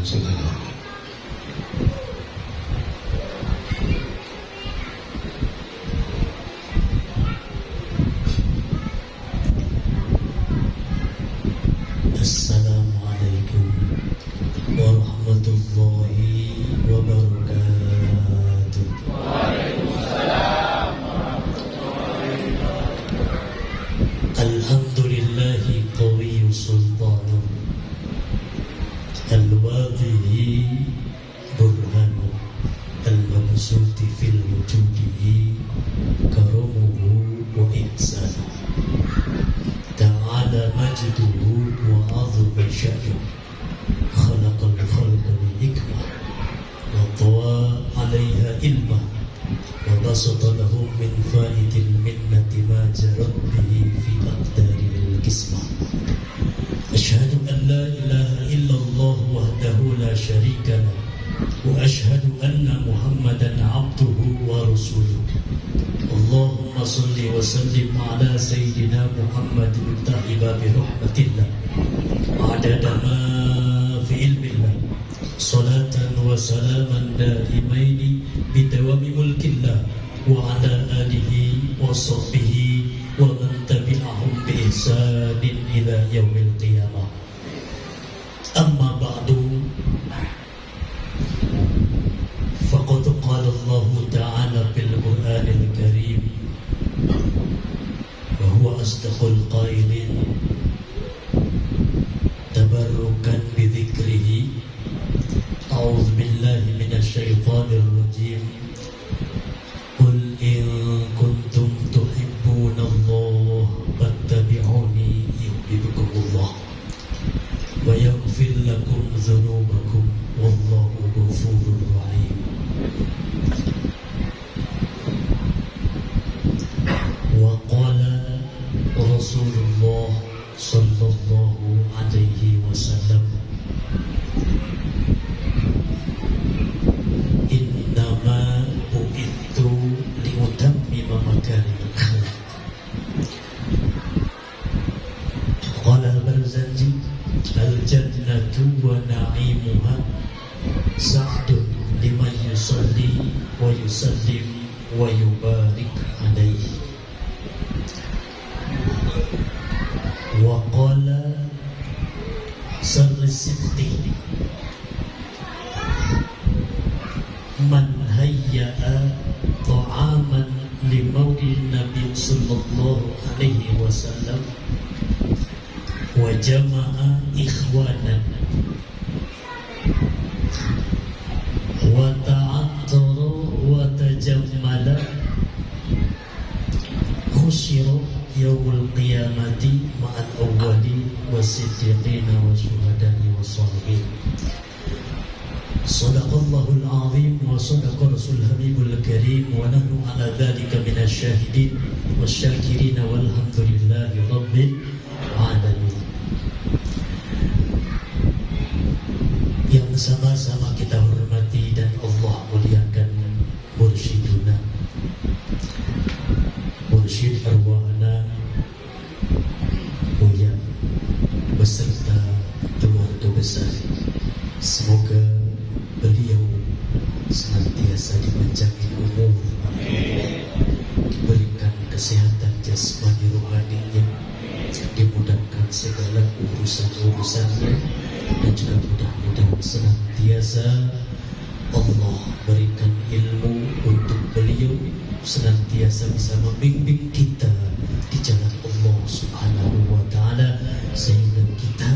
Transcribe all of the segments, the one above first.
segalanya. Assalamualaikum warahmatullahi wabarakatuh. Waalaikumsalam warahmatullahi wabarakatuh. Alhamdulillahi qawiyyu sultanu al-wadhihi burhanu al-mabsuti fil wujudihi karamuhu wa ihsanu ta'ala majduhu wa azuma sya'nuhu khalaqal khalqa bi hikmah wa tawa 'alayha ilmah wa basata lahum min faidil minnati ma jarat bihi fi aqdaril qismah. Asyhadu an la ilaha illallah wahdahu la syarika lah wa asyhadu anna Muhammadan 'abduhu wa rasuluh. Allahumma salli wa sallim ala sayyidina Muhammad miftahi babi rahmatillah adada ma fi ilmillah salatan wa salaman daimaini bidawami mulkillah wa ala alihi wa sahbihi wa man tabi'ahum bi ihsanin ila yaumil qiyamah. Amma ba'du, faqad qala Allah ta'ala fil Qur'anil Karim wa huwa asdaqul qailin tabarrukan bi dzikrihi a'udzu billahi minasy syaithanir rajim. Qul in kuntum tuhibbunallaha fattabi'uni yuhibbukumullah wa yaghfir lakum dzunubakum wallahu ghafurur rahim. Wa qala Rasulullah sallallahu alaihi wasallam, innama bu'ithu liutammima makarimul akhlaq. Qala al-Barzanji, al-jannatu wa na'imuha sa'dun liman yusalli wa yusallim wa yubarik alaihi. Wa qala sarrisiti man hayya'a ta'aman li maulidin nabi sallallahu alaihi wasallam wa jama'a ikhwanan wa ta'attara wa tajammala khusyira yaumul qiyamati ma'al awwali wasiddiqina wa syuhada'i wa salihin. Sadaqallahul azim wa sadaqa rasul habibul karim wa nahnu ala dhalika minasy syahidin wasyakirin walhamdulillahi rabbil alamin. Yang sama-sama kita hormati dan Allah muliakan mursyiduna, mursyid arwahna Buya beserta keluarga besar. Semoga beliau senantiasa dipanjangkan umur, diberikan kesehatan jasmani rohaninya, dimudahkan segala urusan-urusannya, dan juga mudah-mudahan senantiasa Allah berikan ilmu untuk beliau, senantiasa bisa membimbing kita di jalan Allah Subhanahu wa ta'ala, sehingga kita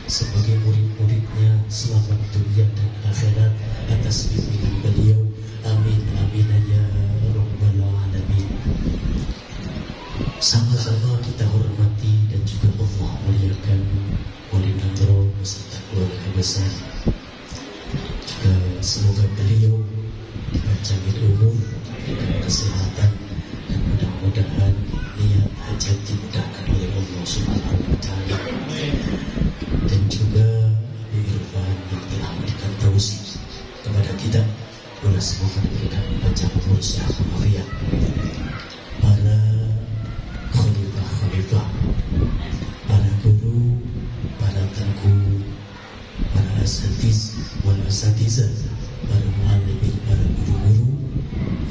sebagai murid-muridnya selamat dunia dan akhirat atas bimbingan beliau. Amin amin ya rabbal alamin. Sama-sama kita hormati dan juga Allah muliakan Maulid Nadro beserta keluarga besar. Juga semoga beliau dipanjangkan umur, diberikan kesehatan, dan mudah-mudahan niat hajat dimudahkan oleh Allah Subhanahu wa ta'ala. Dan juga Abi Irfan yang telah memberikan tausiah kepada kita, boleh semoga diberikan panjang umur, sehat walafiat. Para khalifah, para guru, para tengku, para asatiz wal asatizah, para muallim, para guru-guru,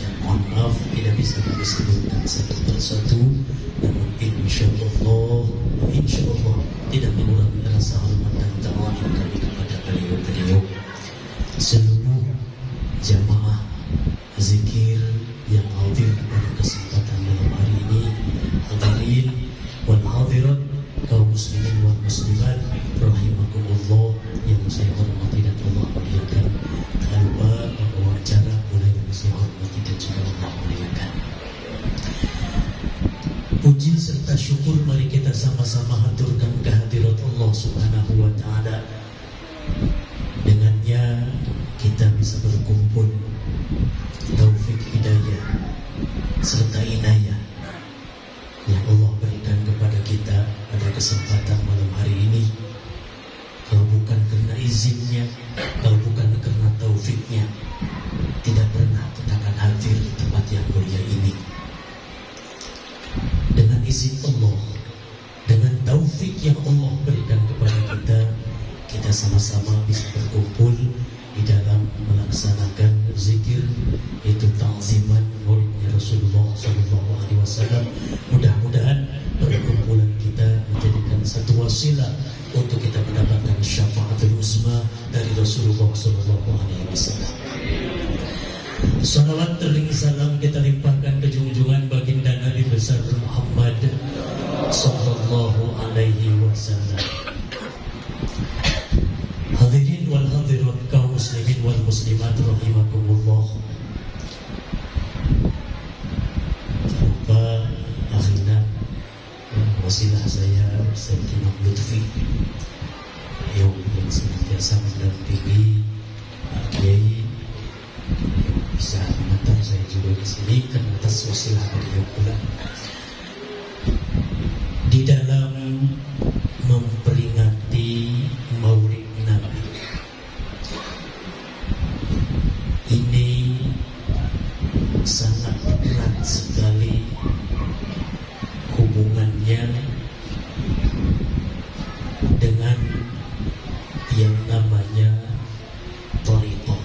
yang mohon maaf tidak bisa kami sebutkan satu persatu, namun insyaallah tidak mengurangi rasa hormat dan ta'zim kami kepada beliau-beliau. Seluruh jamaah zikir yang hadir pada kesempatan malam hari ini, hadirin wal hadirat, kaum muslimin wal muslimat rahimakumullah yang saya hormati dan Allah muliakan. Tak lupa bahwa acara mulai dari saya hormati dan juga Allah muliakan. Puji serta syukur mari kita sama-sama haturkan kehadirat Allah Subhanahu wa taala. Dengannya kita bisa berkumpul, taufik hidayah serta inayah yang Allah berikan kepada kita pada kesempatan malam hari ini. Kalau bukan karena izinnya, kalau bukan karena taufiknya, tidak pernah kita akan hadir di tempat yang mulia ini. Dengan izin Allah, dengan taufik yang Allah berikan kepada kita, kita sama-sama bisa berkumpul di dalam melaksanakan zikir, yaitu ta'ziman maulidnya Rasulullah SAW. Mudah-mudahan perkumpulan kita menjadikan satu wasilah untuk kita mendapatkan syafaatul uzma dari Rasulullah SAW. Salawat tering salam kita limpahkan ke junjungan baginda Nabi besar Muhammad sallallahu alaihi wasallam. Hadirin wal hadirat, kaum muslimin wal muslimat rahimakumullah. Lupa akhirnya wasilah saya Ustaz Imam Lutfi, yang senantiasa mendampingi Pak Kiai, bisa mengantar saya juga di sini karena atas wasilah beliau pula di dalam memperingati Maulid Nabi. Ini sangat erat sekali hubungannya dengan yang namanya thariqah.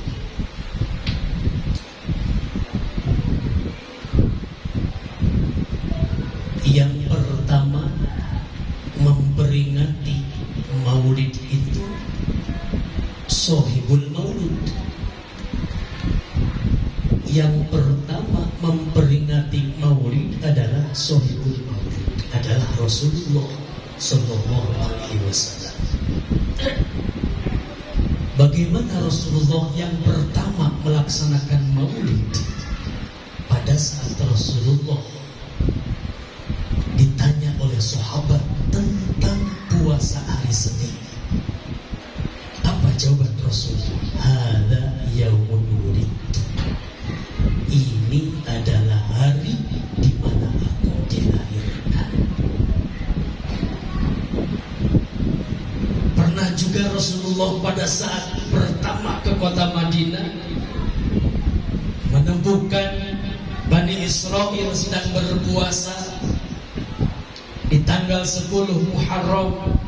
Yang pertama, memperingati maulid itu Sohibul Maulud. Yang pertama memperingati maulid adalah Sohibul Maulud, adalah Rasulullah Sallallahu Alaihi Wasallam. Bagaimana Rasulullah yang pertama melaksanakan maulid? Pada saat Rasulullah ditanya oleh sahabat tentang puasa hari Senin, apa jawaban Rasulullah? Hadza yaumun wulidtu. Ini adalah hari di mana aku dilahirkan. Pernah juga Rasulullah pada saat pertama ke kota Madinah menemukan Bani Israel sedang berpuasa di tanggal 10 Muharram.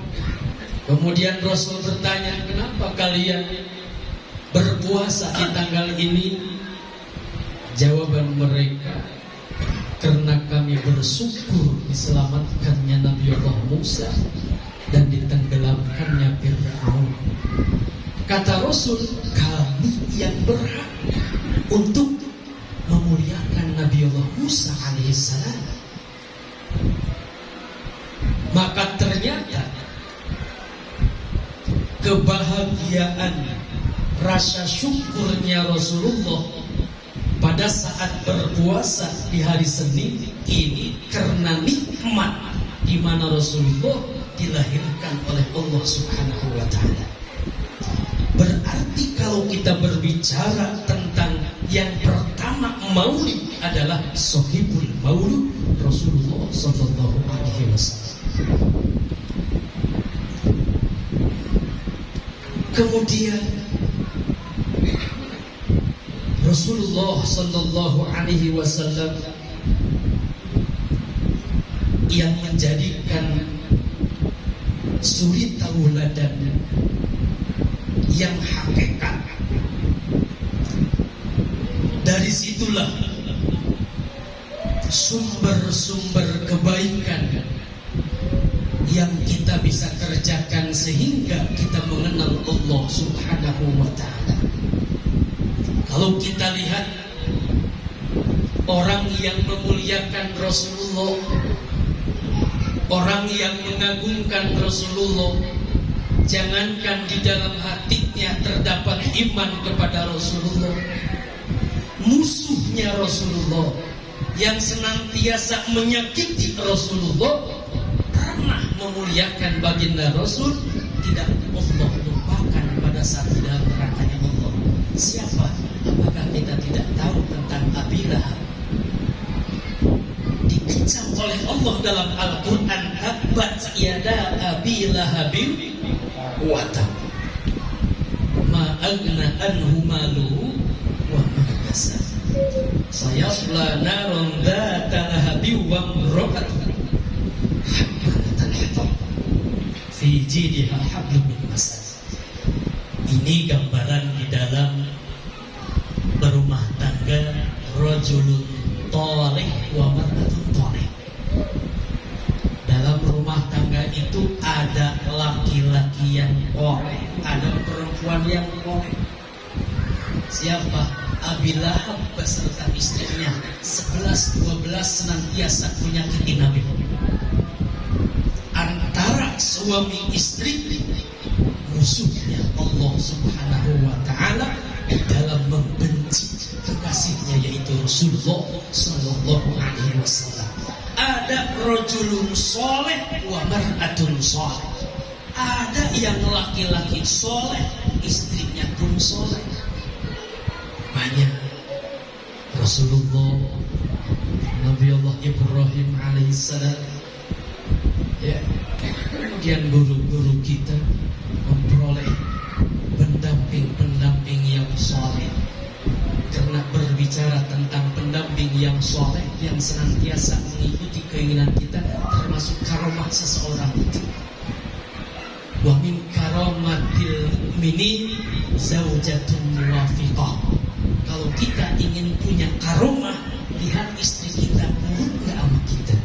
Kemudian Rasul bertanya, kenapa kalian berpuasa di tanggal ini? Jawaban mereka, karena kami bersyukur diselamatkannya Nabi Allah Musa dan ditenggelamkannya Fir'aun. Kata Rasul, kami yang berhak untuk memuliakan Nabi Allah Musa alaihissalam. Maka ternyata kebahagiaan, rasa syukurnya Rasulullah pada saat berpuasa di hari Senin ini karena nikmat di mana Rasulullah dilahirkan oleh Allah Subhanahu wa taala. Berarti kalau kita berbicara tentang yang pertama maulid adalah Sohibul Maulud Rasulullah sallallahu alaihi wasallam. Kemudian Rasulullah sallallahu alaihi wasallam yang menjadikan suri tauladan yang hakikat. Dari situlah sumber-sumber kebaikan yang kita bisa kerjakan sehingga kita mengenal Allah Subhanahu wa ta'ala. Kalau kita lihat orang yang memuliakan Rasulullah, orang yang mengagungkan Rasulullah, jangankan di dalam hatinya terdapat iman kepada Rasulullah, musuhnya Rasulullah yang senantiasa menyakiti Rasulullah, pernah memuliakan baginda Rasul, tidak Allah lupakan pada saat di dalam nerakanya Allah. Siapa? Apakah kita tidak tahu tentang Abi Lahab? Dikecam oleh Allah dalam Al-Quran, tabbat yada Abi Lahabin wa tab, ma agna anhu maluhu wa ma kasab, sayasla naron dzata lahabin wa imra'atuhu hammalatal hatab fi jidha hablum min masad. Ini gambaran di dalam berumah tangga, rajulun thalih wa mar'atun thalih. Dalam rumah tangga itu ada laki-laki yang soleh, ada perempuan yang soleh. Siapa? Abi Lahab beserta istrinya 11-12 senantiasa menyakiti Nabi. Antara suami istri, musuhnya Allah Subhanahu wa ta'ala dalam membenci kekasihnya, yaitu Rasulullah sallallahu alaihi wasallam. Ada rajulun soleh wa mar'atun soleh. Ada yang laki-laki soleh, istrinya pun soleh. Banyak. Rasulullah, Nabi Allah Ibrahim alaihissalam, ya, kemudian guru-guru kita memperoleh pendamping-pendamping yang soleh. Karena berbicara tentang pendamping yang soleh, yang senantiasa mengikuti keinginan kita, termasuk karomah seseorang itu. Wa min karomatil mu'minin zaujatun muwafiqah. Kalau kita ingin punya karomah, lihat istri kita nurut nggak sama kita.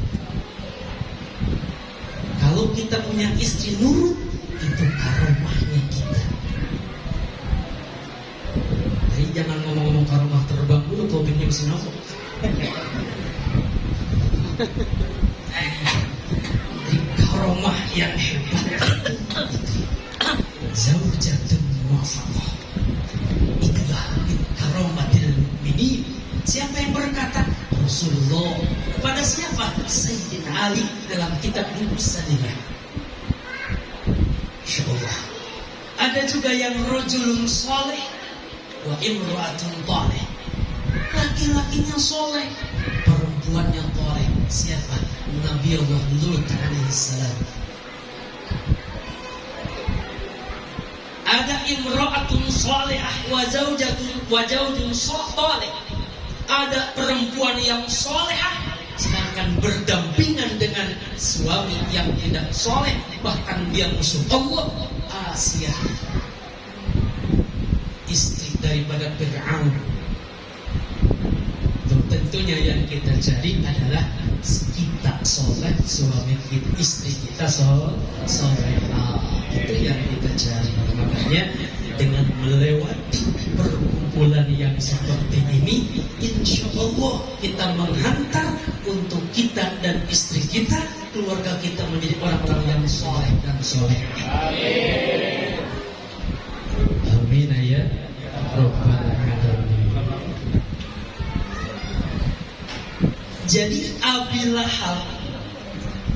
Kalau kita punya istri nurut, itu karomahnya kita. Jadi jangan ngomong-ngomong karomah terbang dulu, kau pinjam sinopok. Jadi karomah yang hebat itu zaujatun muwafaqah. Itulah min karomatil mu'minin. Siapa yang berkata? Rasulullah. Kepada siapa? Sayyidina Ali dalam kitab Al-Musallimah. Insyaallah. Ada juga yang rajulun saleh wa imra'atun thalih. Laki-lakinya soleh, perempuannya thalih. Siapa? Nabi Allah Lut alaihissalam. Ada imra'atun salihah wa zaujun salih. Ada perempuan yang solehah, sedangkan berdampingan dengan suami yang tidak soleh, bahkan dia musuh Allah. Asia, istri daripada Fir'aun. Tentunya yang kita cari adalah kita soleh, suami kita, istri kita soleh. Itu yang kita cari. Makanya dengan melewati perkumpulan yang seperti ini, insya Allah kita menghantar untuk kita dan istri kita, keluarga kita menjadi orang-orang yang soleh dan soleh. Amin. Amin ya Rabbal Alamin. Jadi Abi Lahab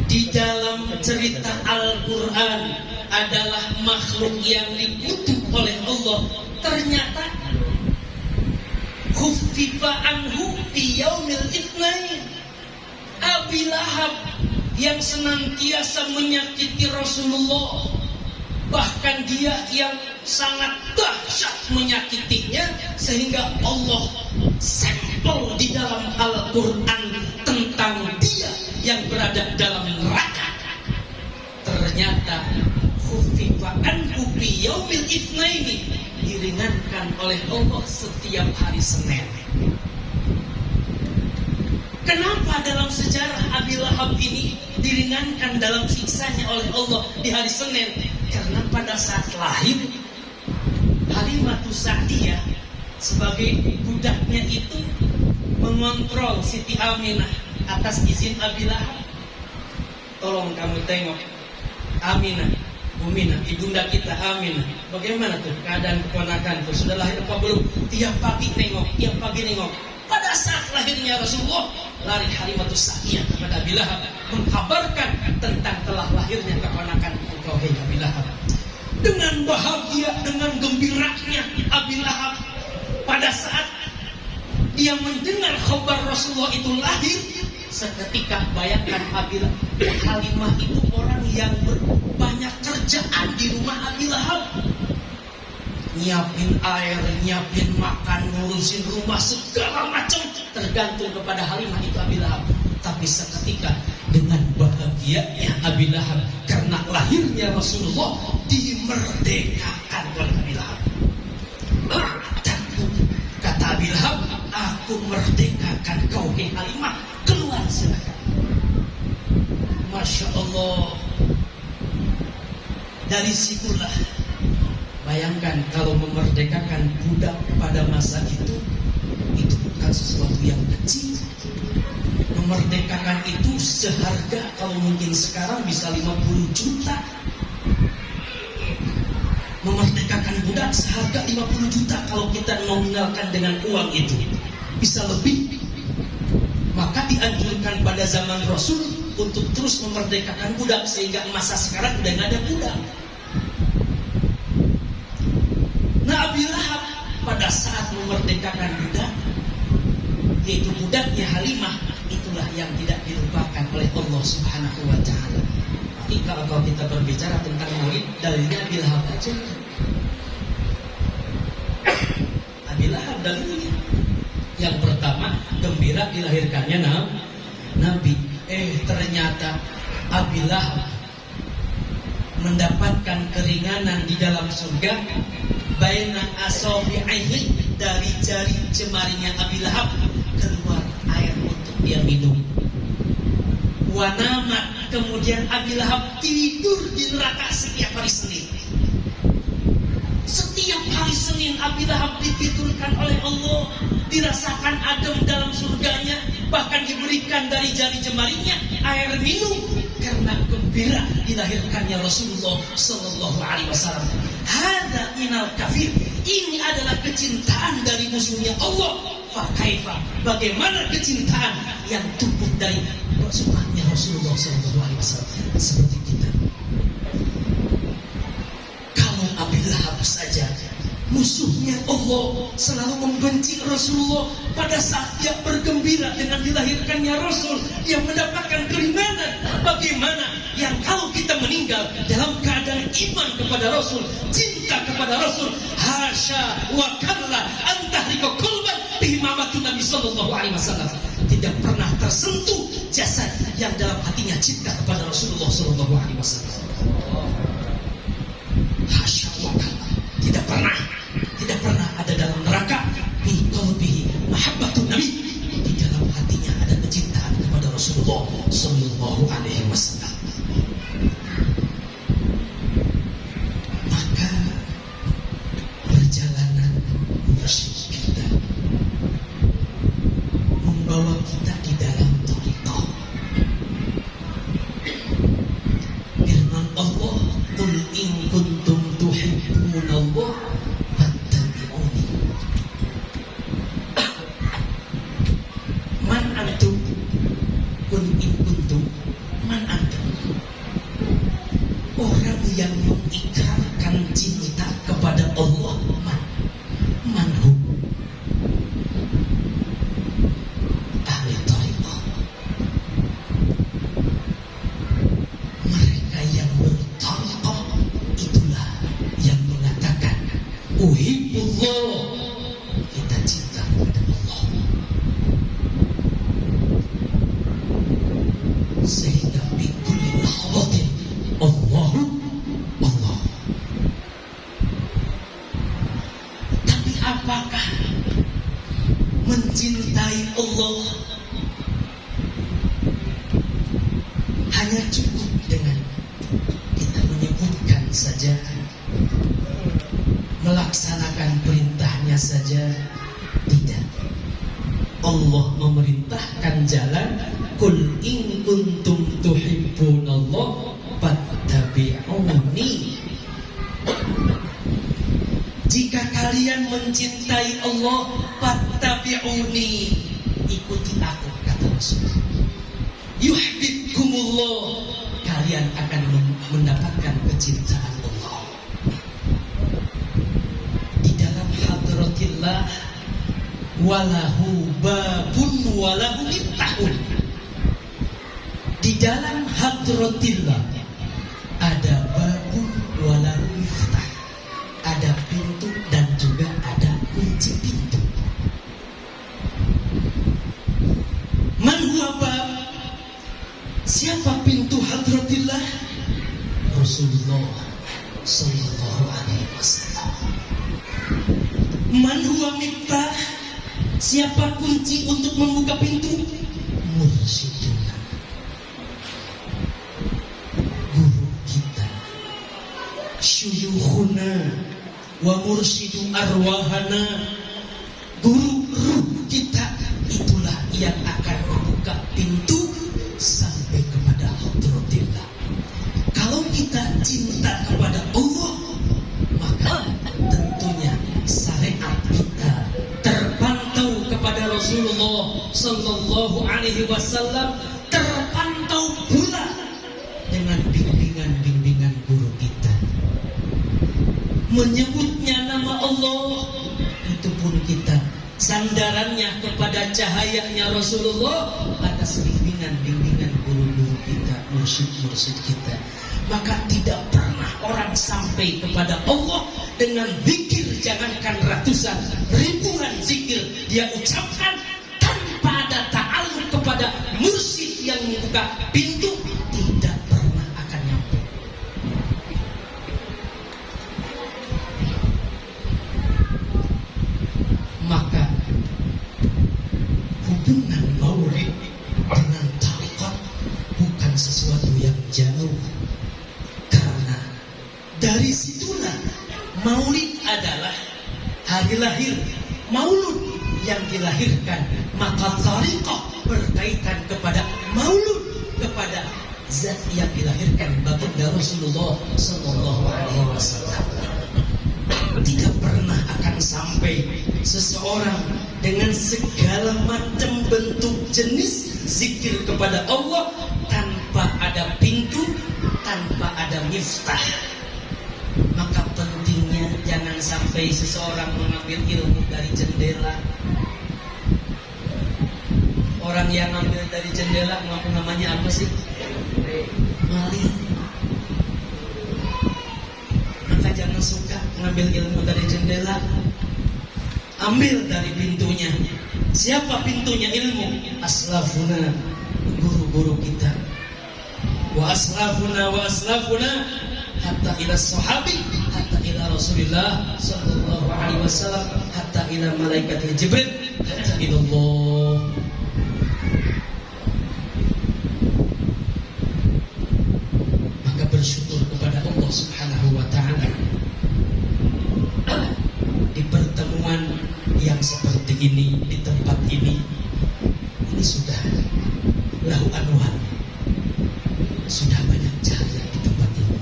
di dalam cerita Al-Quran adalah makhluk yang dikutuk oleh Allah. Ternyata khuffifa anhu fi yaumil itsnain. Abi Lahab yang senantiasa menyakiti Rasulullah, bahkan dia yang sangat dahsyat menyakitinya, sehingga Allah sampel di dalam Al-Quran tentang dia yang berada dalam neraka. Ternyata khuffifa anhu fi yaumil itsnaini, diringankan oleh Allah setiap hari Senin. Kenapa dalam sejarah Abi Lahab ini diringankan dalam siksanya oleh Allah di hari Senin? Karena pada saat lahir Halimatus Sa'diyah sebagai budaknya itu mengontrol Siti Aminah atas izin Abi Lahab. Tolong kamu tengok Aminah, Umina, ibunda kita Aminah. Bagaimana tuh keadaan keponakan tuh? Sudah lahir apa belum? Tiap pagi nengok. Pada saat lahirnya Rasulullah, lari Halimatus Sa'diyah kepada Abi Lahab mengkabarkan tentang telah lahirnya keponakan engkau, hei Abi Lahab. Dengan bahagia, dengan gembiranya Abi Lahab pada saat dia mendengar khabar Rasulullah itu lahir, seketika bayangkan Halimah itu orang yang banyak kerjaan di rumah Abi Lahab. Nyiapin air, nyiapin makan, ngurusin rumah, segala macam tergantung kepada Halimah itu Abi Lahab. Tapi seketika dengan bahagianya Abi Lahab karena lahirnya Rasulullah, dimerdekakan oleh Abi Lahab. Kata Abi Lahab, aku merdekakan kau, hei Halimah, keluar silakan. Masya Allah. Dari situlah, bayangkan kalau memerdekakan budak pada masa itu bukan sesuatu yang kecil. Memerdekakan itu seharga, kalau mungkin sekarang bisa 50 juta. Memerdekakan budak seharga 50 juta kalau kita nominalkan dengan uang itu. Bisa lebih. Maka dianjurkan pada zaman Rasul untuk terus memerdekakan budak, sehingga masa sekarang udah gak ada budak. Nah, Abi Lahab pada saat memerdekakan budak, yaitu budaknya Halimah, itulah yang tidak dilupakan oleh Allah Subhanahu wa Ta'ala. Tapi kalau kita berbicara tentang maulid, dalilnya Abi Lahab aja. Abi Lahab dalilnya. Yang pertama, gembira dilahirkannya Nabi. Ternyata Abi Lahab mendapatkan keringanan di dalam surga. Baina asabi'ihi, dari jari jemarinya Abi Lahab keluar air untuk dia minum. Wanama, kemudian Abi Lahab tidur di neraka setiap hari Senin. Setiap hari Senin Abi Lahab ditidurkan oleh Allah, dirasakan adem dalam surganya, bahkan diberikan dari jari jemarinya air minum karena gembira dilahirkannya Rasulullah Sallallahu Alaihi Wasallam. Hada minal kafir, ini adalah kecintaan dari musuhnya Allah. Fakaifa, bagaimana kecintaan yang tumbuh dari sunnahnya Rasulullah Sallallahu Alaihi Wasallam seperti kita. Kalau Abi Lahab saja musuhnya Allah selalu membenci Rasulullah, pada saat dia bergembira dengan dilahirkannya Rasul, dia mendapatkan keringanan. Bagaimana yang kalau kita meninggal dalam keadaan iman kepada Rasul, cinta kepada Rasul, hasya wa kalla antahrika qalban bihimamatu Nabi Sallallahu Alaihi Wasallam. Tidak pernah tersentuh jasad yang dalam hatinya cinta kepada Rasulullah Sallallahu Alaihi Wasallam. Hasya wa kalla, tidak pernah ada dalam neraka bi qalbihi mahabbatun Nabi, di dalam hatinya ada kecintaan kepada Rasulullah Sallallahu Alaihi Wasallam. Maka perjalanan worship kita membawa kita di dalam thariqah. Firman Allah, qul in kuntum tuhibbunallah fattabi'uni. Man antum? Qul in kuntum, man antum? Orang yang mengikrarkan cinta kepada Allah, manhum ahli thariqah, mereka yang berthariqah. Itulah yang mengatakan uhibbullah, kita cinta kepada Allah. Sehingga bikulli lahzatin Allahu Allah. apakah mencintai Allah hanya cukup dengan kita menyebutkan saja, melaksanakan perintahnya saja? Tidak. Allah memerintahkan jalan, qul in kuntum tuhibbunallah fattabi'uni. Jika kalian mencintai Allah, fattabi'uni, ikuti aku, kata Rasul. Yuhibbukumullah, kalian akan mendapatkan kecintaan Allah. Di dalam hadratillah, walahu babun walahu miftahun. Di dalam hadratillah ada babun walahu miftah, ada pintu dan juga ada kunci pintu. Man huwa bab? Siapa pintu hadratillah? Rasulullah sallallahu alaihi wasallam. Man huwa miftah? Siapa kunci untuk membuka pintu? Mursyiduna, guru kita. Syuyukhuna wa mursyidu arwahana, guru ruh kita. Itulah yang akan membuka pintu sampai kepada hadratillah. Kalau kita cinta kepada Allah, maka tentunya syariat kita terpantau kepada Rasulullah sallallahu alaihi wasallam, terpantau pula dengan bimbingan-bimbingan guru kita. Menyebutnya nama Allah, itu pun kita sandarannya kepada cahayanya Rasulullah atas bimbingan-bimbingan guru-guru kita, mursyid-mursyid kita. Maka tidak pernah orang sampai kepada Allah dengan zikir, jangankan ratusan, ribuan zikir dia ucapkan tanpa ada ta'alluq kepada mursyid yang membuka pintu, tidak pernah akan nyampe. Maka hubungan maulid dengan tarekat bukan sesuatu yang jauh, karena dari situlah maulid adalah hari lahir, maulud yang dilahirkan. Maka tarekat berkaitan kepada maulud, kepada zat yang dilahirkan, baginda Rasulullah sallallahu alaihi wasallam. Tidak pernah akan sampai seseorang dengan segala macam bentuk jenis zikir kepada Allah tanpa ada pintu, tanpa ada miftah. Maka pentingnya jangan sampai seseorang mengambil ilmu dari jendela. Orang yang ambil dari jendela, namanya apa sih? Maling. Maka jangan suka mengambil ilmu dari jendela. Ambil dari pintunya. Siapa pintunya? Ilmu. Aslafuna, guru-guru kita. Wa aslafuna hatta ila sahabi, hatta ila Rasulillah sallallahu alaihi wasallam, hatta ila malaikat Jibril, hatta ila Allah. Maka bersyukur kepada Allah Subhanahu wa taala di pertemuan yang seperti ini, di tempat ini sudah lahu anwar, sudah banyak cahaya di tempat ini.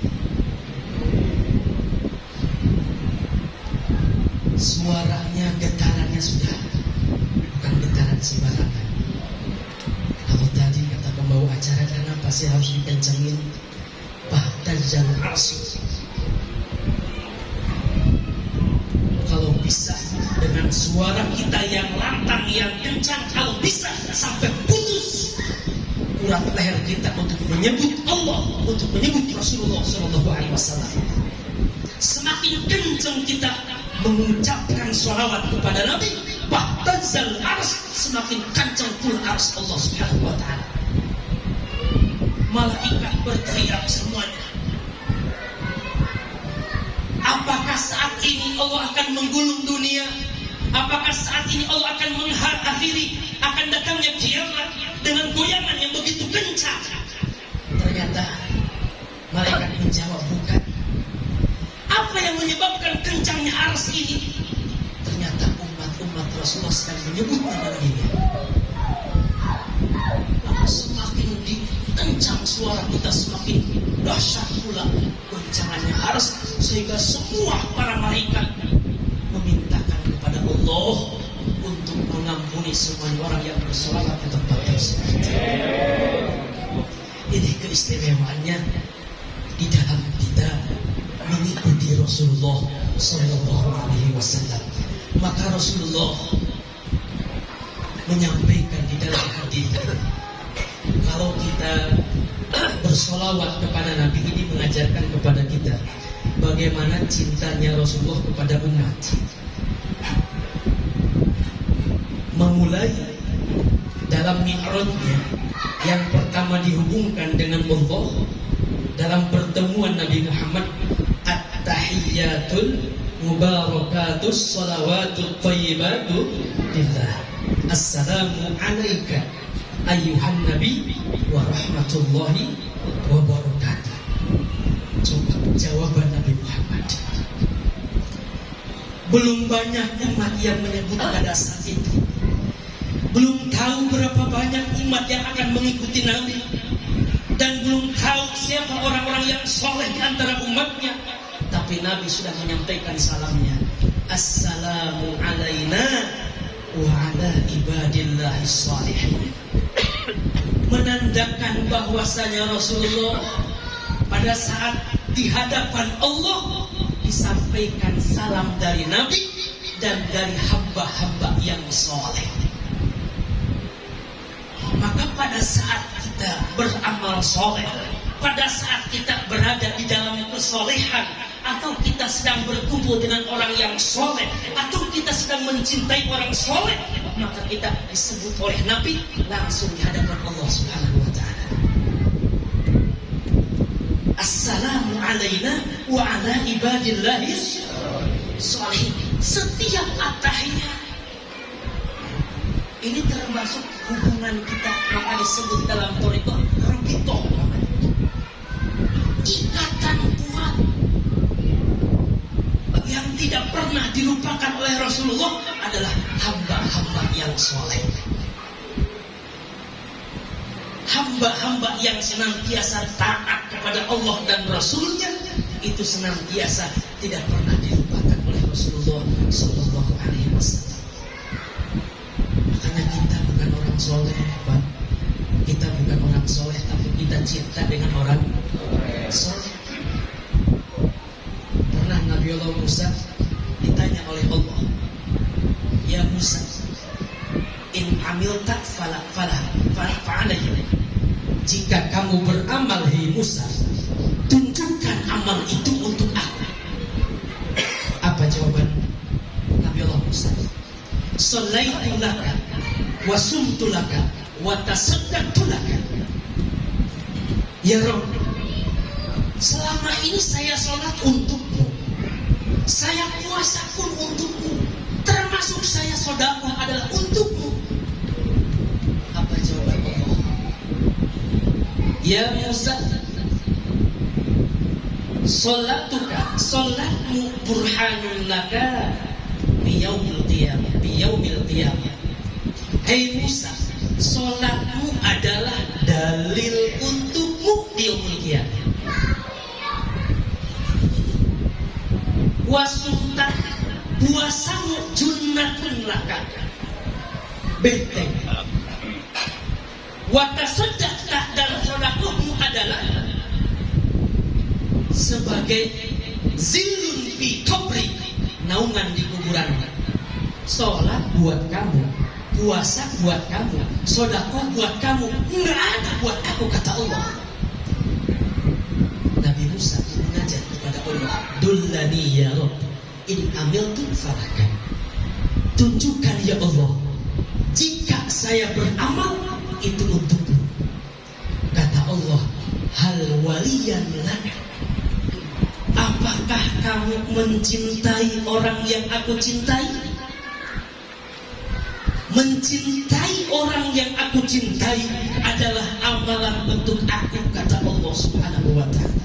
Suaranya, getarannya sudah bukan getaran sembarangan. Kalau tadi kata pembawa acara, kenapa sih harus dikencengin? Bahtajal arsy. Kalau bisa dengan suara kita yang lantang, yang kencang, kalau bisa sampai putus urat leher kita untuk menyebut Allah, untuk menyebut Rasulullah SAW. Semakin kencang kita mengucapkan sholawat kepada Nabi, bahtazal ars, semakin kencang pula ars Allah Subhanahu wa taala. Malaikat berteriak semuanya. Apakah saat ini Allah akan menggulung dunia? Apakah saat ini Allah akan mengakhiri akan datangnya kiamat dengan goyangan yang begitu kencang? Ternyata malaikat menjawab, bukan. Apa yang menyebabkan kencangnya ars ini? Ternyata umat Rasulullah sedang menyebut nama Nabi-Nya. Maka semakin dikencang suara kita, semakin dahsyat pula goncangannya ars, sehingga semua para malaikat memintakan kepada Allah untuk mengampuni semua orang yang bersolawat di tempat tersebut. Ini keistimewaannya di dalam kita mengikuti Rasulullah Sallallahu Alaihi Wasallam. Maka Rasulullah menyampaikan di dalam hadis, kalau kita bersolawat kepada Nabi, ini mengajarkan kepada kita bagaimana cintanya Rasulullah kepada umat. Memulai dalam mi'rajnya yang pertama dihubungkan dengan Allah dalam pertemuan Nabi Muhammad, at-tahiyyatul mubarakatus salawatut thayyibatu lillah, assalamu alaika ayyuhan nabi wa rahmatullahi wa barakatuh. Coba jawaban Nabi Muhammad. Belum banyak umat yang menyebut pada saat itu. Belum tahu berapa banyak umat yang akan mengikuti Nabi, dan belum tahu siapa orang-orang yang soleh di antara umatnya. Tapi Nabi sudah menyampaikan salamnya, assalamu alaina wa ala ibadillahi shalihin. Menandakan bahwasanya Rasulullah pada saat di hadapan Allah disampaikan salam dari Nabi dan dari hamba-hamba yang soleh. Maka pada saat kita beramal soleh, pada saat kita berada di dalam kesolehan, atau kita sedang berkumpul dengan orang yang soleh, atau kita sedang mencintai orang soleh, maka kita disebut oleh Nabi langsung di hadapan Allah Subhanahu wa Ta'ala. Assalamu alaina wa ala ibadillahi sholihin. Setiap at-tahiyat ini termasuk hubungan kita, maka disebut dalam thariqah rabithah, ikatan kuat yang tidak pernah dilupakan oleh Rasulullah adalah hamba-hamba yang soleh, hamba-hamba yang senantiasa taat kepada Allah dan Rasulnya. Itu senantiasa tidak pernah dilupakan oleh Rasulullah Sallallahu Alaihi Wasallam. Makanya kita bukan orang soleh, Pak. Kita bukan orang soleh, tapi kita cinta dengan orang soleh. Pernah Nabi Allah Musa ditanya oleh Allah, ya Musa, in amilta fa'alayya. Jika kamu beramal, hei Musa, tunjukkan amal itu untuk aku. Apa jawaban Nabi Allah Musa? Shallaitu laka wa sumtu laka wa tasaddaqtu laka. Ya Rabb, selama ini saya sholat untukmu, saya puasa pun untukmu, termasuk saya sedekah adalah untukmu. Apa jawaban Allah? Ya Musa, sholatmu burhanun laka biyaumil qiyamah. Hei Musa, sholatmu adalah dalil untukmu di yaumil qiyamah. Wasumta, puasamu junnatun laka, benteng. Watasaddaqta, dan sedekahmu adalah sebagai zillun fi qabri, naungan di kuburan. Sholat buat kamu, puasa buat kamu, sedekah buat kamu, enggak ada buat aku, kata Allah. Nabi Musa munajat kepada Allah, dullani ya Rabb in amiltu falaka. Tunjukkan ya Allah, jika saya beramal itu untukmu. Kata Allah, hal waliyan lana, apakah kamu mencintai orang yang aku cintai? Mencintai orang yang aku cintai adalah amalan untuk aku, kata Allah Subhanahu wa ta'ala.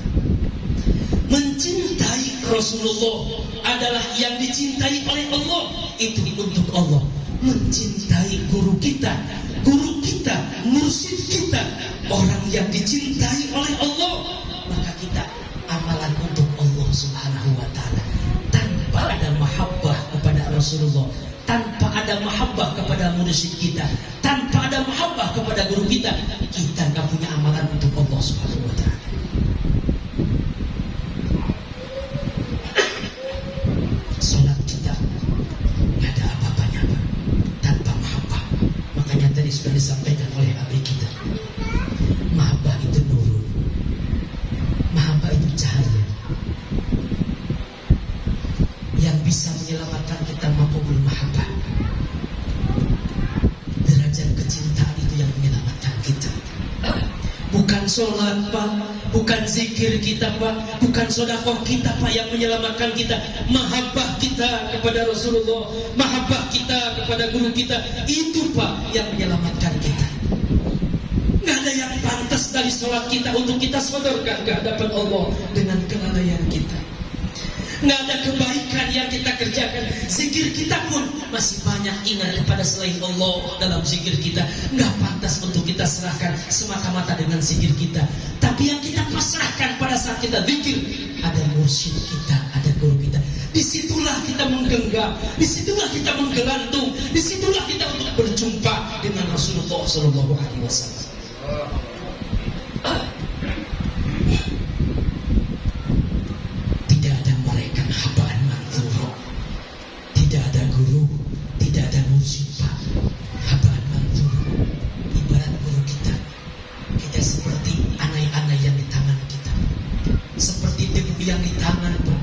Mencintai Rasulullah adalah yang dicintai oleh Allah, itu untuk Allah. Mencintai guru kita, mursyid kita, orang yang dicintai oleh Allah, maka kita amalan untuk Allah Subhanahu wa ta'ala. Tanpa ada mahabbah kepada Rasulullah, tanpa ada mahabbah kepada mursyid kita, tanpa ada mahabbah kepada guru kita, kita nggak punya amalan untuk Allah Subhanahu wa ta'ala. Salat kita nggak ada apa-apanya, Pak, tanpa mahabbah. Makanya tadi sudah disampaikan oleh abri kita, mahabbah itu nurun, mahabbah itu cahaya yang bisa menyelamatkan kita. Maqbul mahabbah, derajat kecintaan itu yang menyelamatkan kita. Bukan sholat, Pak, bukan zikir kita, Pak, bukan sedekah kita, Pak, yang menyelamatkan kita. Mahabbah kita kepada Rasulullah, mahabbah kita kepada guru kita, itu, Pak, yang menyelamatkan kita. Nggak ada yang pantas dari sholat kita untuk kita sodorkan ke hadapan Allah dengan kelalaian kita. Nggak ada kebaikan yang kita kerjakan. Zikir kita pun masih banyak ingat kepada selain Allah dalam zikir kita. Nggak pantas untuk kita serahkan semata-mata dengan zikir kita. Tapi yang kita pasrahkan pada saat kita zikir, ada mursyid kita, ada guru kita. Disitulah kita menggenggam, disitulah kita menggelantung, disitulah kita untuk berjumpa dengan Rasulullah SAW. Tidak ada malaikat habaan manzura, tidak ada guru, tidak ada mursyid, Pak, habaan manzura. Ibarat guru kita, kita seperti anai-anai yang di tangan kita, seperti debu yang di tangan, Pak.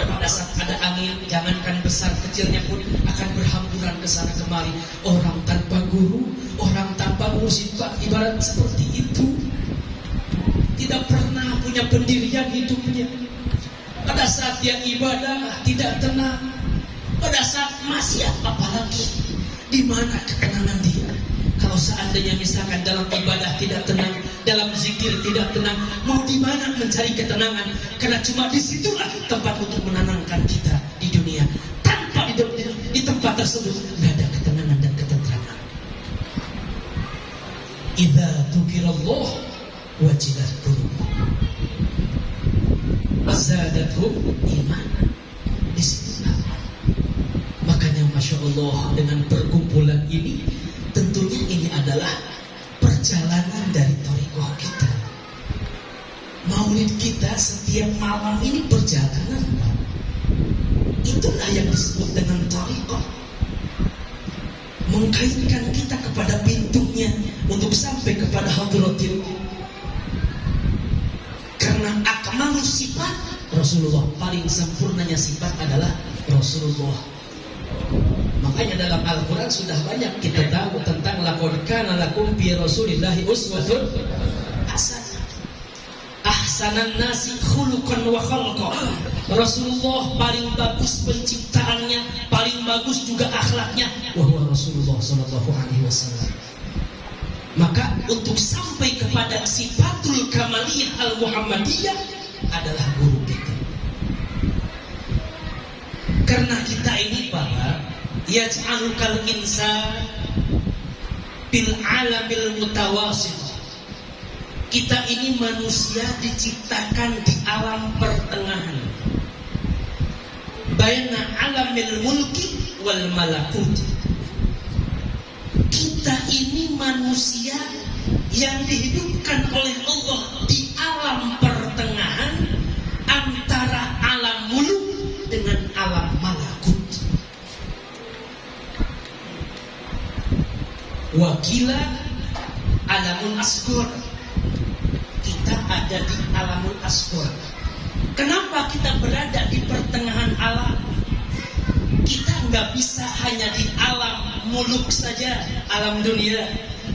Pada saat ada angin, jangankan besar kecilnya pun akan berhamburan ke sana kemari. Orang tanpa guru, orang tanpa mursyid, Pak, ibarat seperti itu. Tidak pernah punya pendirian hidupnya. Pada saat dia ibadah tidak tenang, pada saat maksiat apalagi. Di mana ketenangan dia? Kalau seandainya misalkan dalam ibadah tidak tenang, dalam zikir tidak tenang, mau di mana mencari ketenangan? Karena cuma disitulah tempat untuk menenangkan kita di dunia. Tanpa di tempat tersebut nggak ada ketenangan dan ketentraman. Idza dzukirallah wajilat qulubuhum zadathum imanan. Disitulah. Makanya Masya Allah, dengan perkumpulan ini, tentunya ini adalah perjalanan dari thariqah kita. Maulid kita setiap malam ini perjalanan. Itulah yang disebut dengan thariqah. Mengkaitkan kita kepada pintunya untuk sampai kepada hadratil. Karena akmalus sifat Rasulullah, paling sempurnanya sifat adalah Rasulullah. Makanya dalam Al-Quran sudah banyak kita tahu tentang laqad kana lakum fi Rasulillahi uswatun hasanah. Ahsanan nasi khuluqan wa khalqa. Rasulullah paling bagus penciptaannya, paling bagus juga akhlaknya. Wa huwa Rasulullah sallallahu alaihi wasallam. Maka untuk sampai kepada sifatul kamaliyah al-Muhammadiyah adalah guru kita. Karena kita ini, Bapak, yaj'alukal insan bil alamil mutawasit. Kita ini manusia diciptakan di alam pertengahan, baina alamil mulki wal malakut. Kita ini manusia yang dihidupkan oleh Allah di alam pertengahan antara alam muluk dengan alam malakut. Wakila alamul asghar. Kita ada di alamul asghar. Kenapa kita berada di pertengahan alam? Kita nggak bisa hanya di alam muluk saja, alam dunia.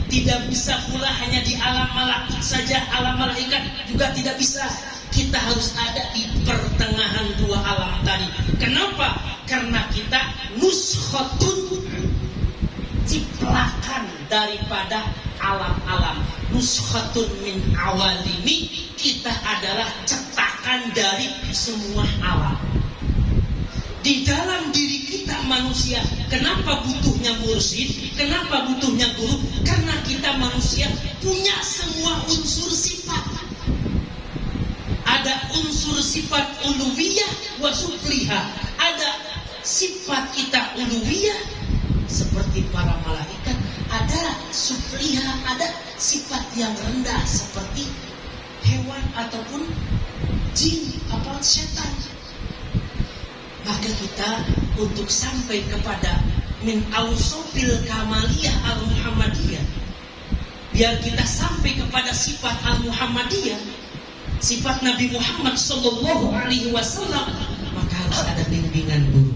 Tidak bisa pula hanya di alam malakut saja, alam malaikat juga tidak bisa. kita harus ada di pertengahan dua alam tadi. Kenapa? Karena kita nuskhatun, ciplakan daripada alam-alam. Nuskhatun min awalimi, kita adalah cetakan dari semua alam. Di dalam diri kita manusia, kenapa butuhnya mursyid? Kenapa butuhnya guru? Karena kita manusia punya semua unsur sifat. Ada unsur sifat uluwiyah wa sufliyah. Ada sifat kita uluwiyah seperti para malaikat. Ada sufliyah, ada sifat yang rendah seperti hewan ataupun jin atau setan. Maka kita untuk sampai kepada min awsofil kamaliyah al-Muhammadiyah, biar kita sampai kepada sifat al-Muhammadiyah, sifat Nabi Muhammad sallallahu alaihi wasallam, maka harus ada bimbingan guru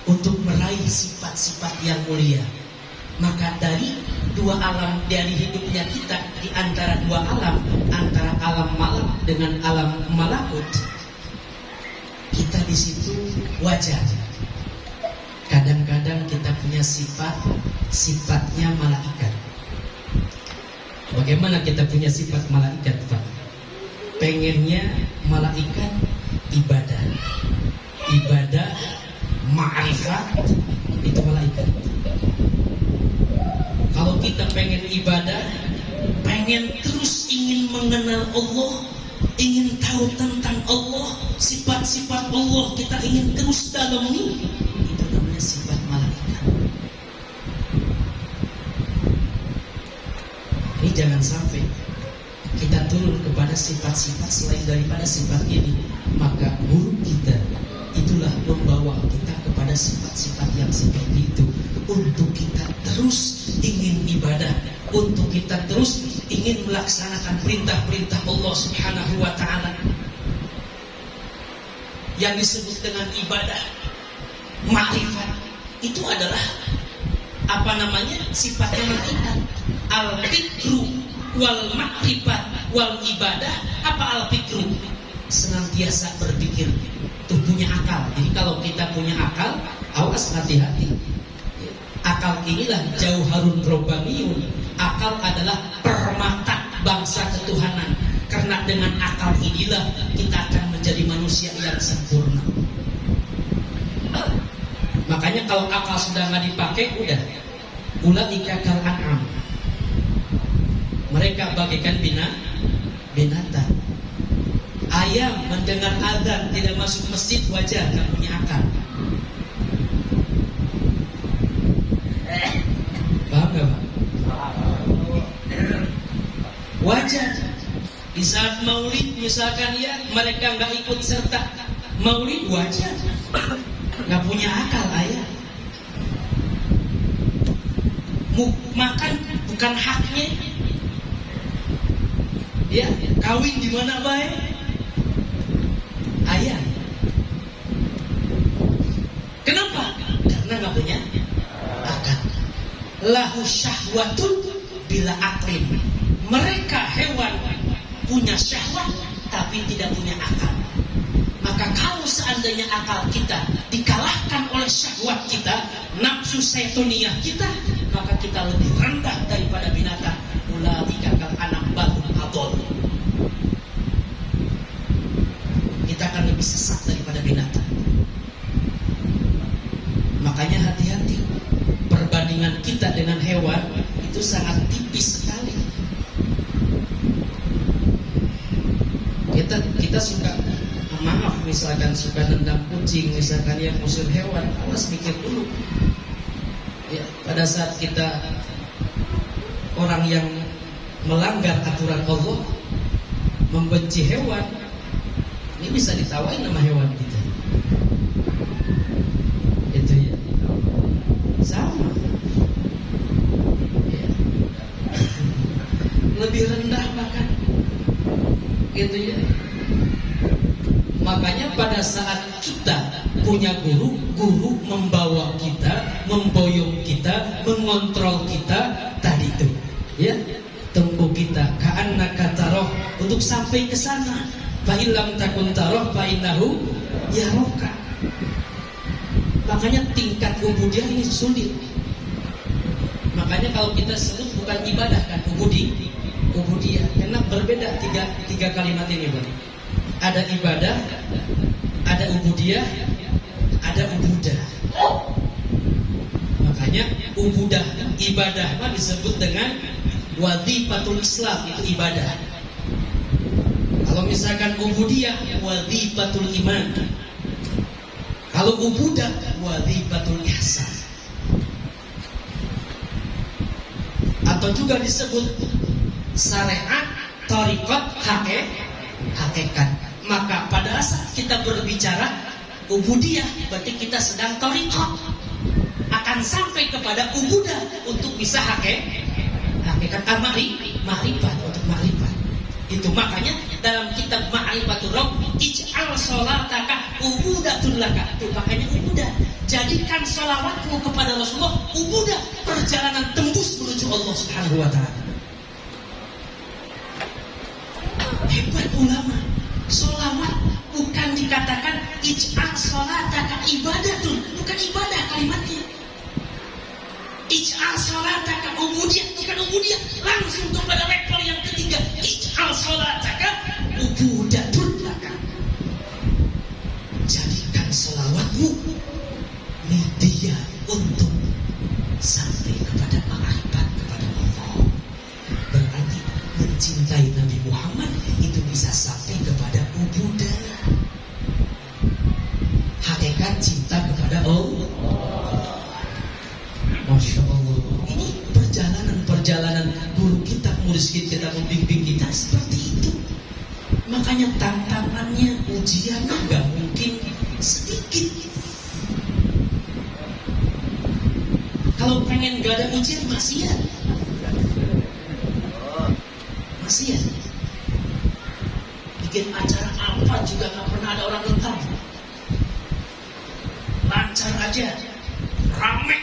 untuk meraih sifat-sifat yang mulia. Maka dari dua alam, dari hidupnya kita di antara dua alam, antara alam malam dengan alam malakut, kita di situ wajar. Kadang-kadang kita punya sifatnya malaikat. Bagaimana kita punya sifat malaikat, Pak? Pengennya malaikat ibadah, ma'rifat, itu malaikat. Kalau kita pengen ibadah, pengen terus ingin mengenal Allah, ingin tahu tentang Allah, sifat-sifat Allah kita ingin terus dalami, itu namanya sifat malaikat. Ini jangan sampai kita turun kepada sifat-sifat selain daripada sifat ini. Maka guru kita itulah membawa kita kepada sifat-sifat yang seperti itu, untuk kita terus ingin ibadah, untuk kita terus ingin melaksanakan perintah-perintah Allah Subhanahu wa ta'ala. Yang disebut dengan ibadah ma'rifat itu adalah apa namanya? Sifatnya malaikat. Al-fikru wal ma'rifat wal ibadah. Apa al-fikru? Senantiasa berpikir, itu punya akal. Jadi kalau kita punya akal, awas, hati-hati. Akal inilah jauharun robbaniyun. Akal adalah permata bangsa ketuhanan. Karena dengan akal inilah kita akan menjadi manusia yang sempurna. Makanya kalau akal sudah nggak dipakai, udah ulaika kal an'am. Mereka bagaikan binatang. Ayam mendengar azan tidak masuk masjid, wajar, nggak punya akal. Paham gak, Pak? Wajar. Di saat maulid misalkan ya, mereka nggak ikut serta maulid, wajar. Nggak punya akal ayah. Makan bukan haknya. Ya, kawin di mana baik? Ayah. Kenapa? Karena nggak punya akal. Lahu syahwatun bila aklin. Mereka hewan punya syahwat tapi tidak punya akal. Maka kalau seandainya akal kita dikalahkan oleh syahwat kita, nafsu syaitoniah kita, maka kita lebih rendah daripada binatang. Ulaika kal anam bal adol. Kita akan lebih sesat daripada binatang. Makanya hati-hati. Perbandingan kita dengan hewan itu sangat tipis sekali. Kita suka, maaf, misalkan suka nendang kucing, misalkan yang musir hewan, awas mikir dulu. Ya, pada saat kita orang yang melanggar aturan Allah, membenci hewan, ini bisa ditawain sama hewan kita. Itu ya, sama. Ya. Lebih rendah bahkan. Gitu ya. Makanya pada saat kita punya guru, guru membawa kita, memboyong kita, mengontrol kita tadi itu, ya, tempuh kita ka'annaka taroh untuk sampai ke sana. Fa illam takun tarah fa innahu yaraka. Makanya tingkat ubudiyah ini sulit. Makanya kalau kita sebut bukan ibadah kan, ubudiyah. Karena berbeda tiga kalimat ini, Bang. Ada ibadah, ada ubudiyah, ada ubudah. Makanya ubudah, ibadah mah disebut dengan wadhifatul Islam, itu ibadah. Kalau misalkan ubudiyah, wadhifatul iman. Kalau ubudah, wadhifatul ihsan. Atau juga disebut syariat, thariqat, hakikat. Maka pada saat kita berbicara ubudiyah, berarti kita sedang thariqat, akan sampai kepada ubudah untuk bisa hakikat ma'rifat, untuk ma'rifat. Itu makanya dalam kitab Ma'rifatur Rabb, ij'al sholataka ubudatun laka. Itu makanya ubudah. Jadikan sholawatmu kepada Rasulullah ubudah, perjalanan tembus menuju Allah Subhanahu wa ta'ala. Hebat ulama. Sholawat bukan dikatakan ij'al sholataka ibadatun, bukan ibadah kalimatnya. Ij'al sholataka ubudiyah, bukan ubudiyah, langsung kepada level yang ketiga. Ij'al sholataka ubudatun laka. Jadikan sholawatmu media untuk sampai kepada ma'rifat kepada Allah. Berarti mencintai Nabi Muhammad itu bisa sampai kepada ubudah. Hakikat cinta kepada Allah. Masya Allah. Ini perjalanan guru kita, murid kita membimbing kita seperti itu. Makanya tantangannya, ujiannya gak mungkin sedikit. Kalau pengen gak ada ujian, maksiat. Bikin acara apa juga gak pernah ada orang nonton. Lancar aja, rame.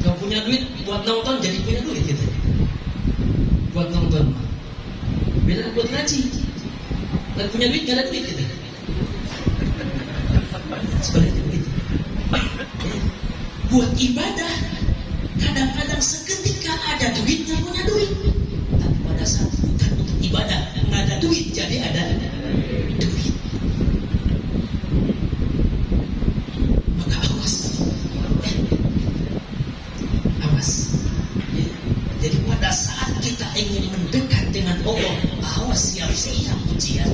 Gak punya duit buat nonton, jadi punya duit gitu. Buat nonton. Beda buat ngaji. Gak punya duit, gak ada duit gitu. Sebenarnya begitu. Buat ibadah, kadang-kadang seketika ada duitnya, punya duit. Tapi pada saat bukan untuk ibadah, nggak ada duit, jadi ada duit. Maka awas. Jadi pada saat kita ingin mendekat dengan Allah, awas, siap-siap ujian,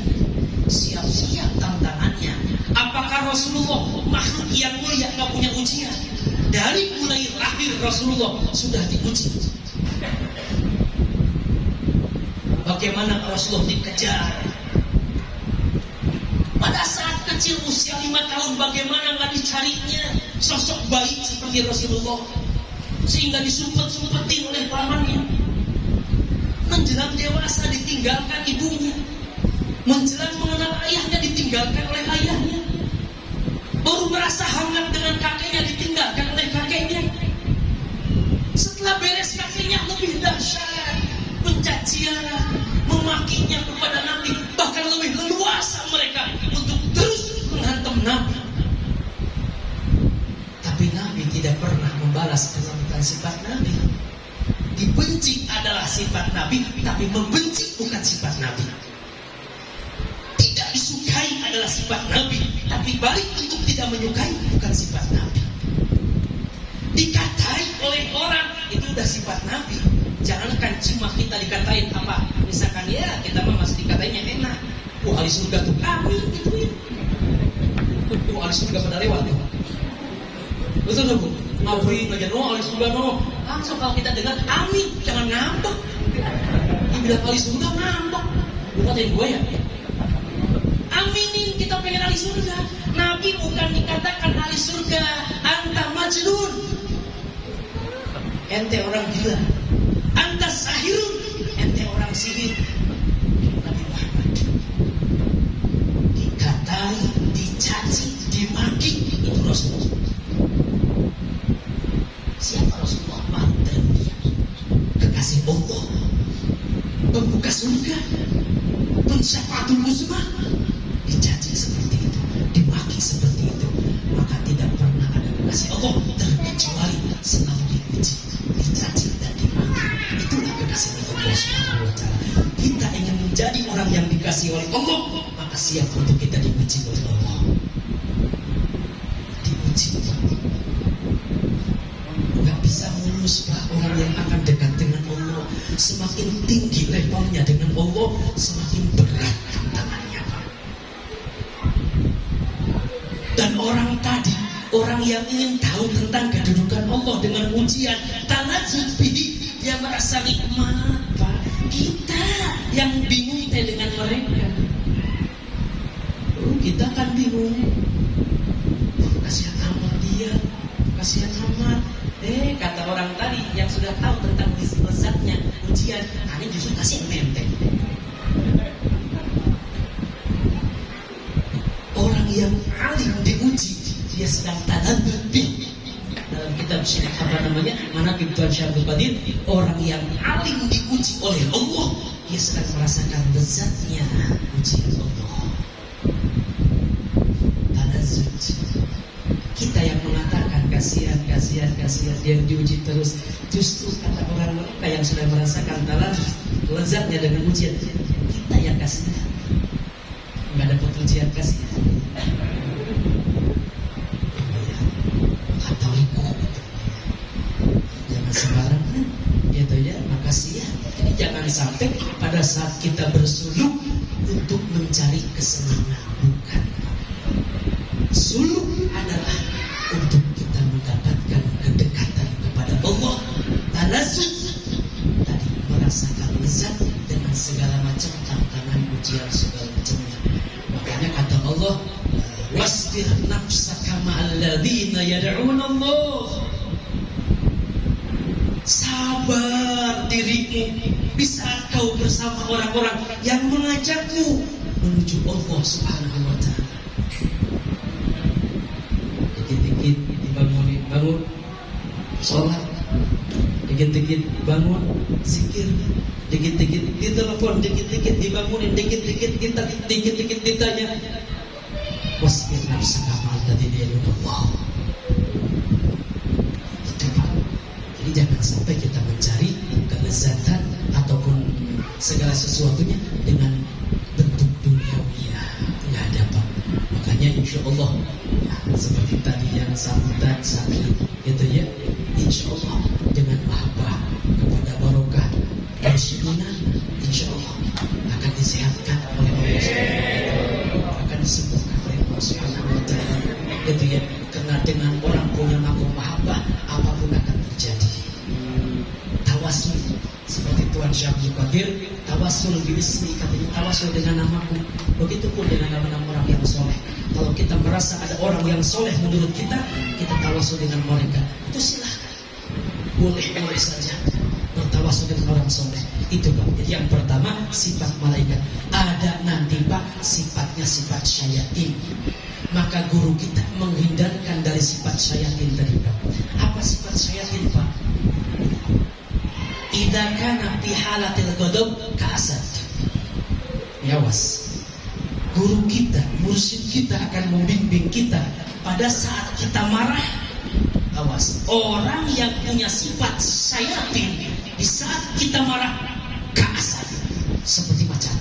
siap-siap tantangannya. Apakah Rasulullah makhluk yang mulia nggak punya ujian? Dari mulai lahir Rasulullah sudah diuji. Bagaimana Rasulullah dikejar? Pada saat kecil usia 5 tahun, bagaimana nggak dicarinya sosok baik seperti Rasulullah, sehingga disumpet-sumpetin oleh pamannya. Menjelang dewasa ditinggalkan ibunya. Menjelang mengenal ayahnya ditinggalkan oleh ayahnya. Baru merasa hangat dengan kakeknya ditinggalkan oleh kakeknya. Setelah beres kakeknya lebih dahsyat pencacian, memakinya kepada Nabi. Bahkan lebih leluasa mereka untuk terus menghantam Nabi. Tapi Nabi tidak pernah membalas kelembutan sifat Nabi. Dibenci adalah sifat Nabi, tapi membenci bukan sifat Nabi. Tidak disukai adalah sifat Nabi, tapi balik untuk tidak menyukai bukan sifat Nabi. Dikatai oleh orang itu udah sifat Nabi. Jangankan cuma kita dikatain apa, misalkan ya kita mah masih dikatainnya enak. Ahli surga tuh amin gituin. Ahli surga pada lewat tuh. Betul tuh Bu? Ngabri aja no ahli surga no. Langsung kalau kita dengar amin, jangan ngambek. Dibilang ahli surga ngambek. Lu katain gue ya? Aminin, kita pengen ahli surga. Nabi bukan dikatakan ahli surga, anta majnun, ente orang gila. Anta sahirun, ente orang sihir. Nabi Muhammad dikatai, dicaci, dimaki, itu Rasulullah. Siapa Rasulullah? Mantan dia, kekasih Allah. pembuka surga, pensyafatul uzma, dicaci seperti itu, dimaki seperti itu, maka tidak pernah ada kekasih Allah terkecuali selalu diuji, dicaci dan dimaki. Itulah kekasih Allah Subhanahu wa Ta'ala. Kita ingin menjadi orang yang dikasih oleh Allah, maka siap untuk kita diuji oleh Allah. Diuji, nggak bisa mulus Pak. Orang yang akan dekat dengan Allah, semakin tinggi levelnya dengan Allah, semakin berat tantangannya Pak. Dan orang tadi, orang yang ingin tahu tentang kedudukan Allah dengan ujian, tanazzuj bihi, dia merasa nikmat Pak. Kita yang bingung dengan mereka. Kita kan bingung. Kasihan amat dia, kasihan amat. Kata orang tadi yang sudah tahu tentang lezatnya ujian, kami justru kasih menteng. Orang yang alim diuji, dia sedang tanadzzuj bihi. Dalam kitab sini apa namanya? Manaqib Tuan Syariful Qadir, orang yang alim diuji oleh Allah, dia sedang merasakan lezatnya ujian Allah. Tanadzzuj. Kita yang mengatakan kasihan dia diuji terus, justru kata orang mereka yang sudah merasakan lezatnya dengan ujian, kita yang kasihan, nggak dapat ujian kasihan. Katoliku, jangan sembarangan, gitu ya, makasih ya. Jadi jangan sampai pada saat kita bersuluk untuk mencari kesenangan, bukan. Suluk adalah untuk kita mendapatkan kedekatan kepada Allah. Tanazzuj tadi merasakan lezat dengan segala macam tantangan, ujian, segala macamnya. Makanya kata Allah, wasbir nafsaka ma'alladzina yad'una Allah. Sabar dirimu di saat kau bersama orang-orang yang mengajakmu menuju Allah Subhanahu wa Ta'ala. Dikit-dikit bangun sholat, dikit-dikit bangun zikir, dikit-dikit ditelepon, dikit-dikit dibangunin, dikit-dikit ditanya, wasbir nafsaka ma'alladzina yad'una Allah. Itu Pak. Jadi jangan sampai kita mencari kelezatan ataupun segala sesuatunya dengan bentuk duniawiya, nggak ada Pak. Makanya insya Allah ya, seperti tadi yang sambutan sakit gitu ya, insya Allah dengan mahabbah kepada barokah musyidinan, insya Allah akan disehatkan oleh Allah Subhanahu wa Ta'ala, akan disembuhkan oleh Allah Subhanahu wa Ta'ala, gitu ya. Karena dengan orang punya makom mahabbah, apapun akan terjadi. Tawasul seperti Tuan Syariful Qadir, tawasul bi'ismi, katanya tawasul dengan namaku. Begitupun dengan nama-nama orang yang soleh. Kalau kita merasa ada orang yang soleh menurut kita, kita tawasul dengan mereka. Itu silahkan, boleh saja bertawasul dengan orang soleh. Itu Pak. Jadi yang pertama sifat malaikat. Ada nanti Pak sifatnya sifat syayatin. Maka guru kita menghindarkan dari sifat syayatin tadi Pak. Apa sifat syayatin Pak? Idza kana fi halatil ghadab ka'asad. Yawas. Guru kita, mursyid kita akan membimbing kita pada saat kita marah. Awas, orang yang punya sifat syayatin di saat kita marah ka'asad, seperti macan,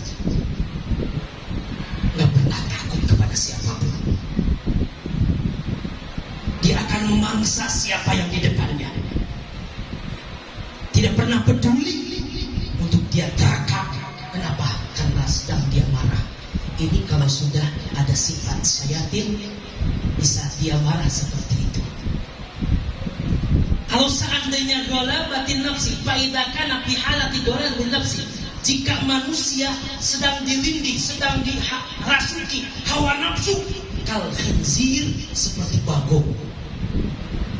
nggak pernah takut kepada siapapun. Dia akan memangsa siapa yang di depannya. Tidak pernah peduli untuk dia terekam. Kenapa? Karena sedang dia marah. Ini kalau sudah ada sifat syayatin di saat dia marah seperti itu. Kalau seandainya ghalabatin nafsi, fa idza kana fi halati ghalabatin nafsi, jika manusia sedang dilindih, sedang dirasuki hawa nafsu, kal khinzir, seperti bagong,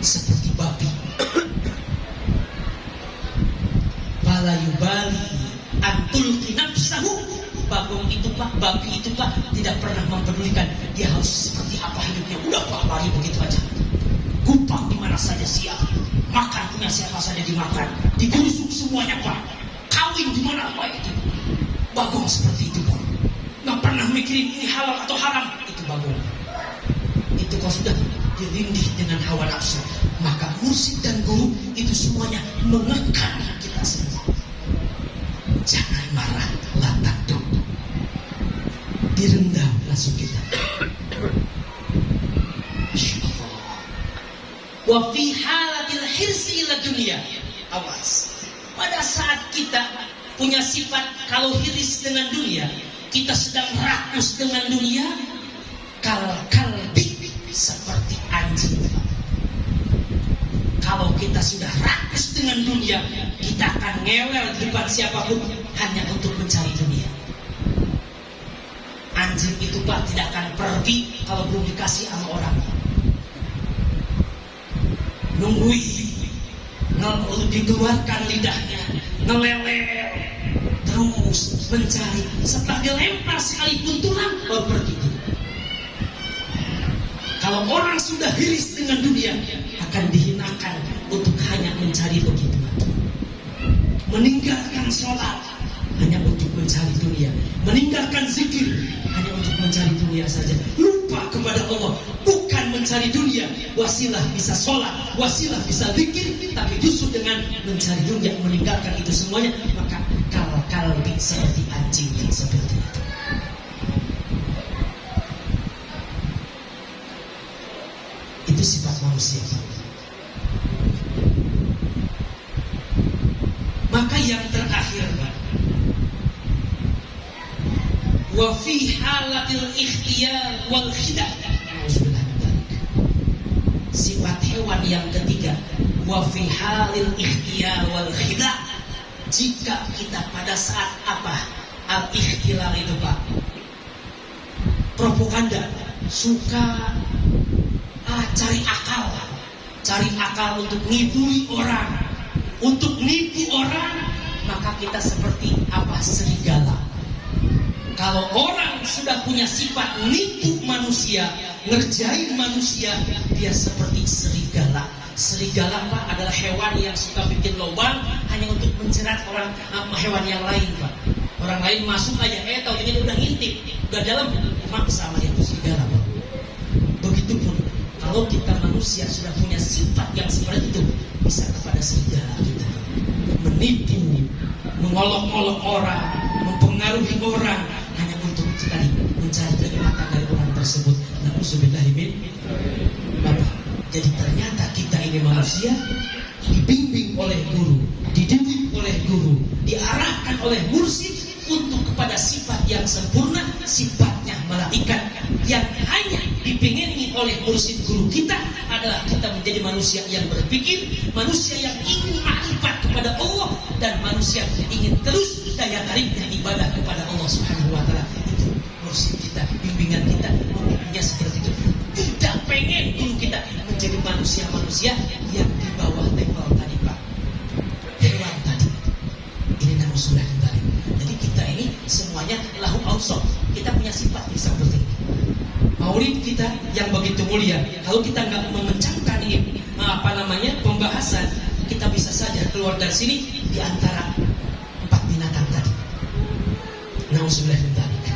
seperti babi. Fala yubali antul nafsahu, bagong itu Pak, babi itu Pak, tidak pernah mempedulikan dia harus seperti apa hidupnya. Udah Pak, lari begitu aja. Kupang di mana saja siap, makan punya siapa saja dimakan, digusuk semuanya Pak. Kau kawin di mana apa itu. Bagong seperti itu, Pak. Nggak pernah mikirin ini halal atau haram. Itu bagong. Itu kalau sudah dilindih dengan hawa nafsu, maka mursyid dan guru itu semuanya mengekang kita semua. Jangan marah, latak dong. Direndam langsung kita. Masya Allah. Wa fi halatil hirsi ila dunia. Awas. Pada saat kita punya sifat kalau hiris dengan dunia, kita sedang rakus dengan dunia, kalbi seperti anjing. Kalau kita sudah rakus dengan dunia, kita akan ngewel di depan siapapun hanya untuk mencari dunia. Anjing itu, Pak, tidak akan pergi kalau belum dikasih sama orang. Nungguin, dikeluarkan lidahnya, ngeleler, terus mencari. Setelah dilempar sekalipun tulang, baru pergi. Kalau orang sudah hiris dengan dunia, akan dihinakan untuk hanya mencari begitu. Meninggalkan sholat hanya untuk mencari dunia, meninggalkan zikir hanya untuk mencari dunia saja. Lupa kepada Allah, bukan mencari dunia. Wasilah bisa sholat, wasilah bisa zikir, tapi justru dengan mencari dunia, meninggalkan itu semuanya, maka kalbi seperti anjing yang seperti itu. Itu sifat manusia. Maka yang terakhir, Pak, wa fi halatil ikhtiyar wal khida'. Sifat hewan yang ketiga, wa fi halil ikhtiyar wal khida'. Jika kita pada saat apa? Al ikhtilal itu, Pak, propaganda, suka cari akal untuk ngibuli orang, untuk nipu orang, maka kita seperti apa? Serigala. Kalau orang sudah punya sifat nipu manusia, ngerjain manusia, dia seperti serigala. Serigala, Pak, adalah hewan yang suka bikin lubang hanya untuk menjerat orang, hewan yang lain, Pak. Orang lain masuk aja, tahu ini udah ngintip, udah dalam, maksa sama dia itu serigala, Pak. Begitupun kalau kita manusia sudah punya sifat yang seperti itu, bisa kepada serigala kita, menipu, mengolok-olok orang, mempengaruhi orang hanya untuk tadi mencari kenikmatan dari orang tersebut. Na'udzubillahi min. Bapak, jadi ternyata kita ini manusia dibimbing oleh guru, dididik oleh guru, diarahkan oleh mursyid untuk kepada sifat yang sempurna, sifatnya malaikat. Yang hanya dipingini oleh mursyid guru kita adalah kita menjadi manusia yang berpikir, manusia yang ingin makrifat kepada Allah, dan manusia yang ingin terus daya tariknya ibadah kepada Allah Subhanahu wa Ta'ala. Itu mursyid kita, bimbingan kita, membimbingnya seperti itu. Tidak pengen guru kita menjadi manusia-manusia yang di bawah level tadi, Pak, hewan tadi. Ini nama surah tadi. Jadi kita ini semuanya lahu awsaf. Kita punya sifat yang seperti ini. Maulid kita yang begitu mulia, kalau kita nggak memecahkan ini pembahasan, kita bisa saja keluar dari sini di antara 4 binatang tadi. Nauzubillah min dzalik.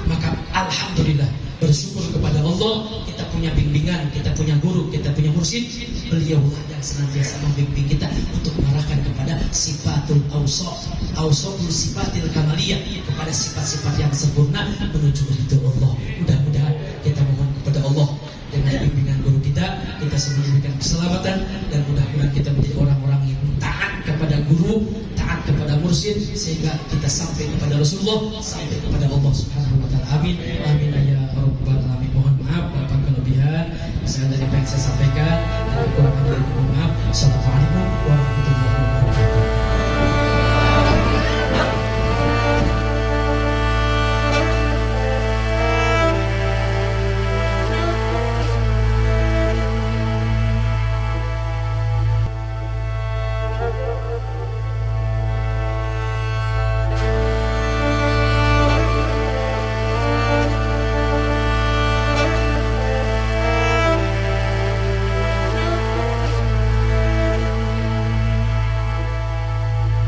Maka alhamdulillah, bersyukur kepada Allah, kita punya bimbingan, kita punya guru, kita punya mursyid. Beliaulah yang senantiasa membimbing kita untuk mengarahkan kepada sifatul awsaf, awsaful sifatil kamaliyah, kepada sifat-sifat yang sempurna menuju ridho Allah. Mudah-mudahan kita mohon kepada Allah dengan bimbingan guru kita semua diberikan keselamatan, dan mudah-mudahan kita menjadi orang-orang yang taat kepada guru, taat kepada mursyid, sehingga kita sampai kepada Rasulullah, sampai kepada Allah Subhanahu wa Ta'ala. Amin. Amin ya rabbal alamin. Mohon maaf Bapak kelebihan saya dari apa yang saya sampaikan, dan kurang lebih mohon maaf. Assalamualaikum warahmatullahi wabarakatuh.